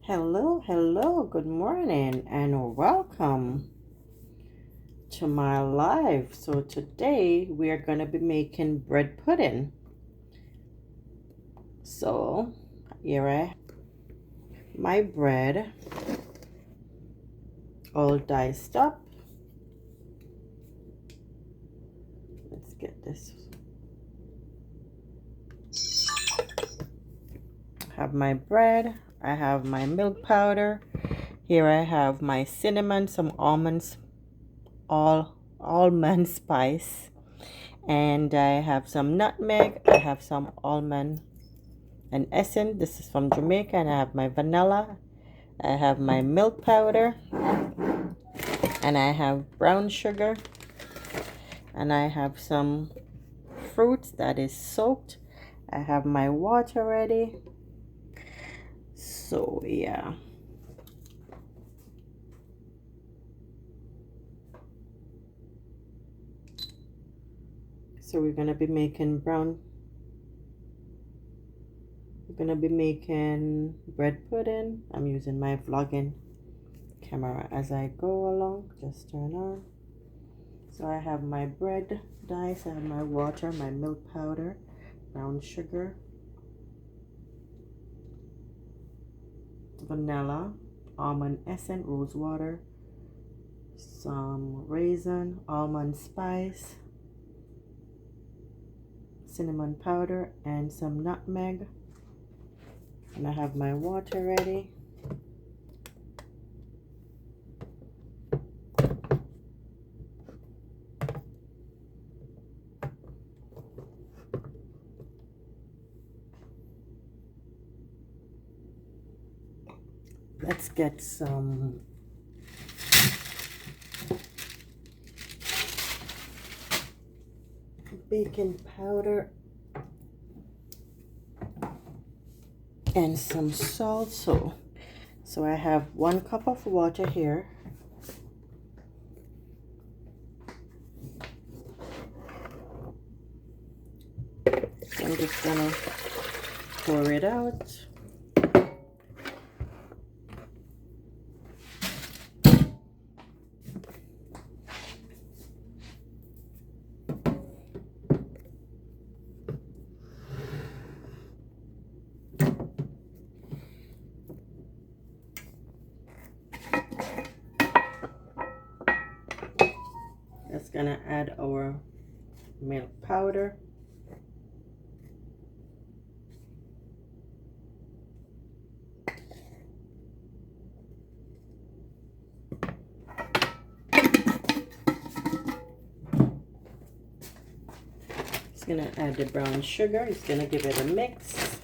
Hello, good morning, and welcome to my live. So, today we are going to be making bread pudding. So, here I have my bread all diced up. Let's get this. I have my bread, I have my milk powder. Here I have my cinnamon, some almonds, almond spice, and I have some nutmeg. I have some almond and essence. This is from Jamaica, and I have my vanilla. I have my milk powder, and I have brown sugar, and I have some fruits that is soaked. I have my water ready. So yeah. So we're gonna be making bread pudding. I'm using my vlogging camera as I go along. Just turn on. So I have my bread dice, I have my water, my milk powder, brown sugar, vanilla, almond essence, rose water, some raisin, almond spice, cinnamon powder, and some nutmeg. And I have my water ready. Let's get some baking powder and some salt. So I have 1 cup of water here. I'm just gonna pour it out. That's gonna add our milk powder. It's gonna add the brown sugar. It's gonna give it a mix.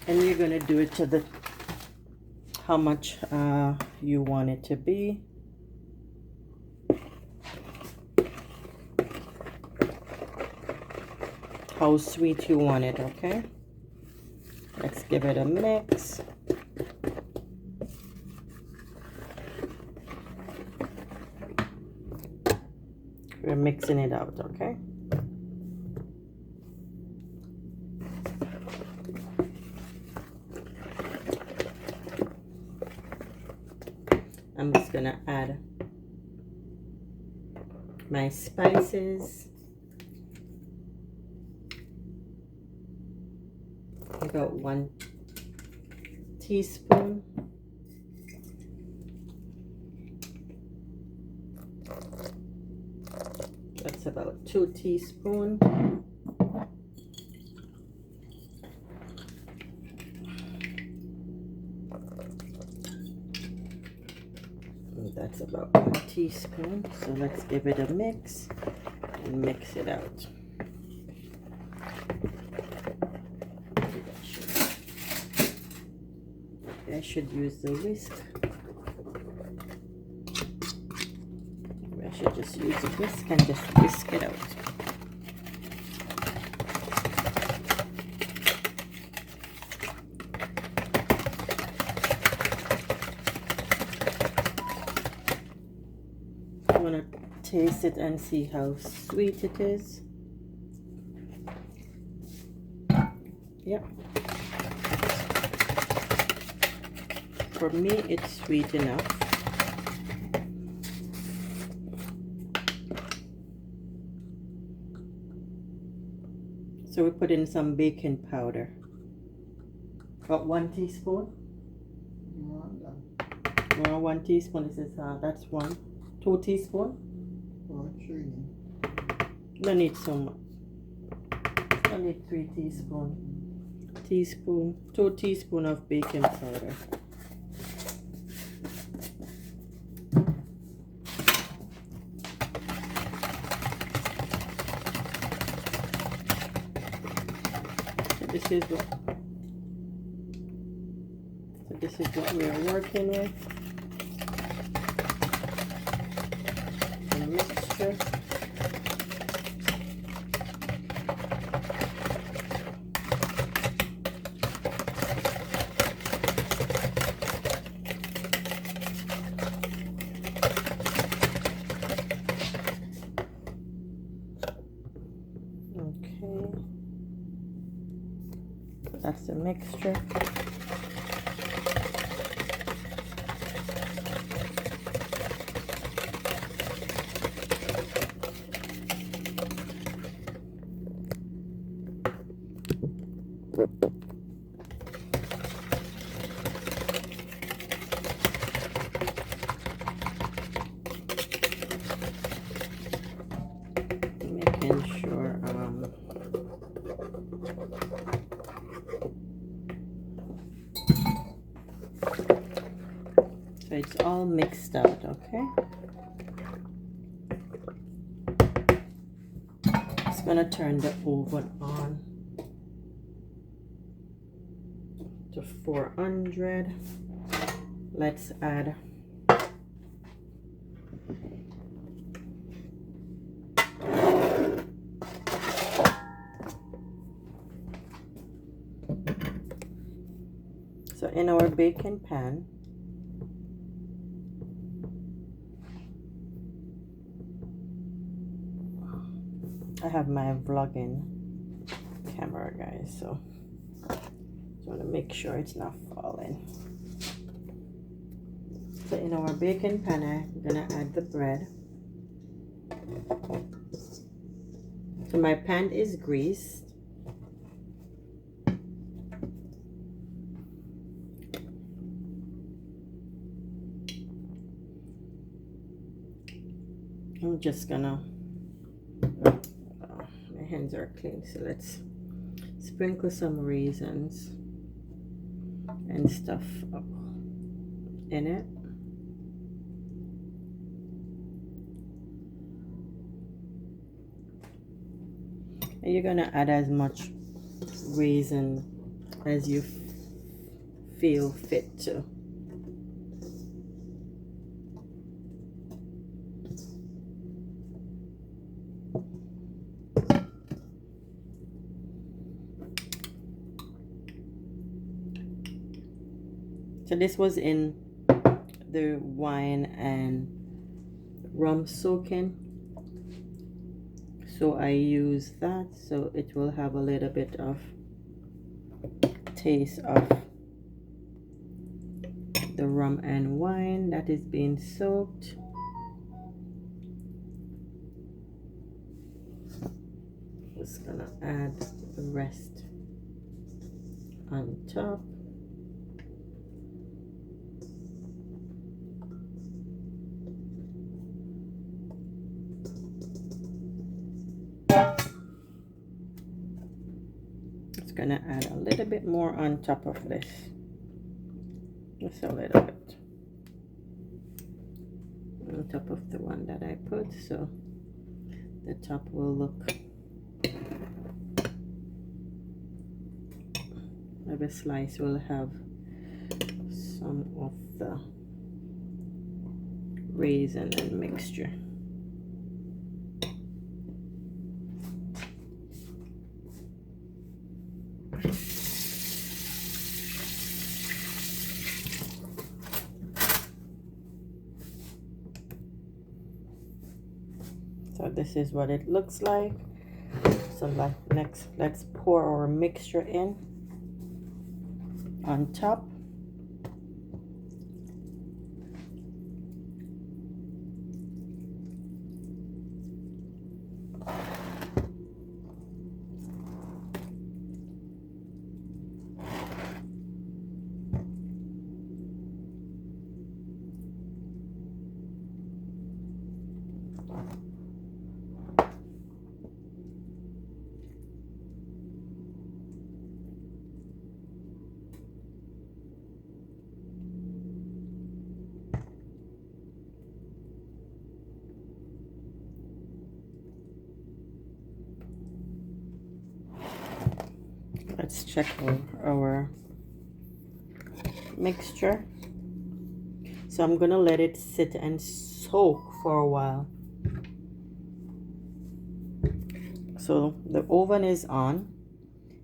And you're gonna do it to the how much you want it to be. How sweet you want it, okay? Let's give it a mix. We're mixing it out, okay? I'm just gonna add my spices. About 1 teaspoon. That's about 2 teaspoons. That's about 1 teaspoon. So let's give it a mix and mix it out. I should use the whisk. I should just use a whisk and just whisk it out. I want to taste it and see how sweet it is. Yep. for me, it's sweet enough. So we put in some baking powder. About 1 teaspoon. 1 teaspoon. This is that's 2 teaspoon. No need so much. I need 3 teaspoon. 2 teaspoon of baking powder. This is what we are working with. A mixture. Okay. That's the mixture. Making sure so it's all mixed out, okay? Just gonna turn the oven on to 400. Let's add so in our baking pan, I have my vlogging camera, guys, so just want to make sure it's not falling. So in our baking pan, I'm gonna add the bread. So my pan is greased. I'm just gonna, my hands are clean, so let's sprinkle some raisins and stuff up in it. And you're gonna add as much raisin as you feel fit to. So this was in the wine and rum soaking. So I use that so it will have a little bit of taste of the rum and wine that is being soaked. Just gonna add the rest on top. Gonna add a little bit more on top of this, just a little bit on top of the one that I put, so the top will look, every slice will have some of the raisin and mixture. So this is what it looks like. So next, let's pour our mixture in on top. let's check our mixture. So I'm gonna let it sit and soak for a while. So the oven is on,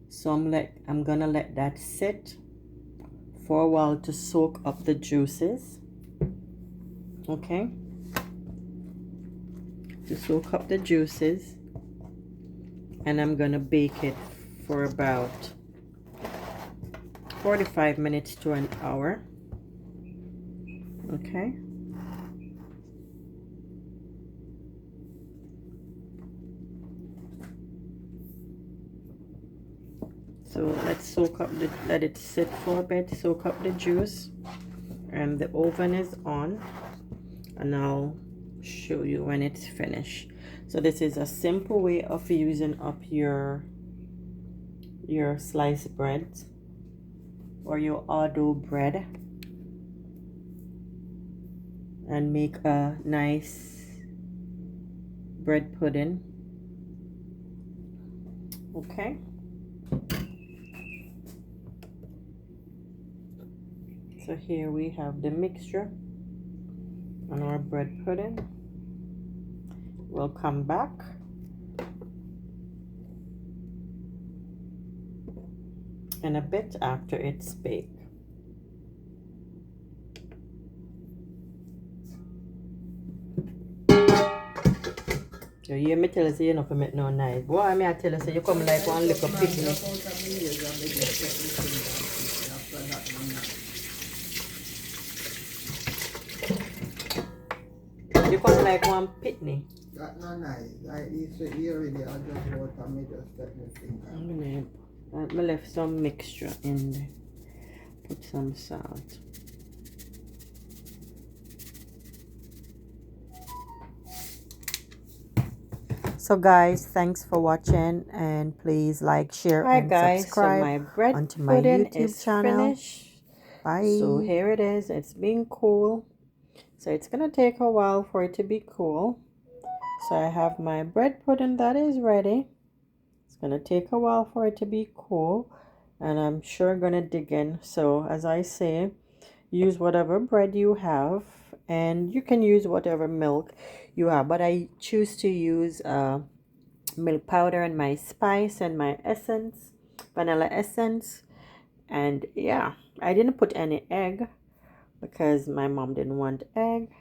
so I'm gonna let that sit for a while to soak up the juices. Okay, to soak up the juices, and I'm gonna bake it for about 45 minutes to an hour. Okay, so let's let it sit for a bit, soak up the juice. And the oven is on, and I'll show you when it's finished. So this is a simple way of using up your sliced bread or your Ardo bread and make a nice bread pudding. Okay, so here we have the mixture and our bread pudding. We'll come back in a bit after it's baked. So you hear me tell us you know for make no nice. Boy, I mean I tell us you come like one little picnic. You come like one pitney. That's not nice. Like this here already, I just water me just let me think. I left some mixture in there. Put some salt. So guys, thanks for watching, and please like, share, and subscribe. So my bread onto my YouTube channel. Finished. Bye. So here it is. It's being cool. So it's gonna take a while for it to be cool. So I have my bread pudding that is ready. It's gonna take a while for it to be cool, and I'm sure gonna dig in. So as I say, use whatever bread you have, and you can use whatever milk you have, but I choose to use milk powder and my spice and my essence, vanilla essence. And yeah, I didn't put any egg because my mom didn't want egg.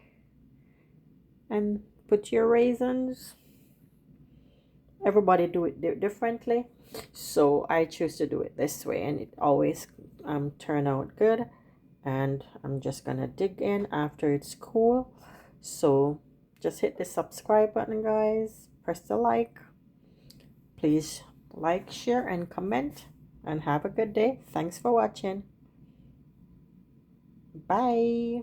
And put your raisins. Everybody do it differently, so I choose to do it this way, and it always turn out good. And I'm just gonna dig in after it's cool. So just hit the subscribe button, guys. Press the like. Please like, share, and comment, and have a good day. Thanks for watching. Bye.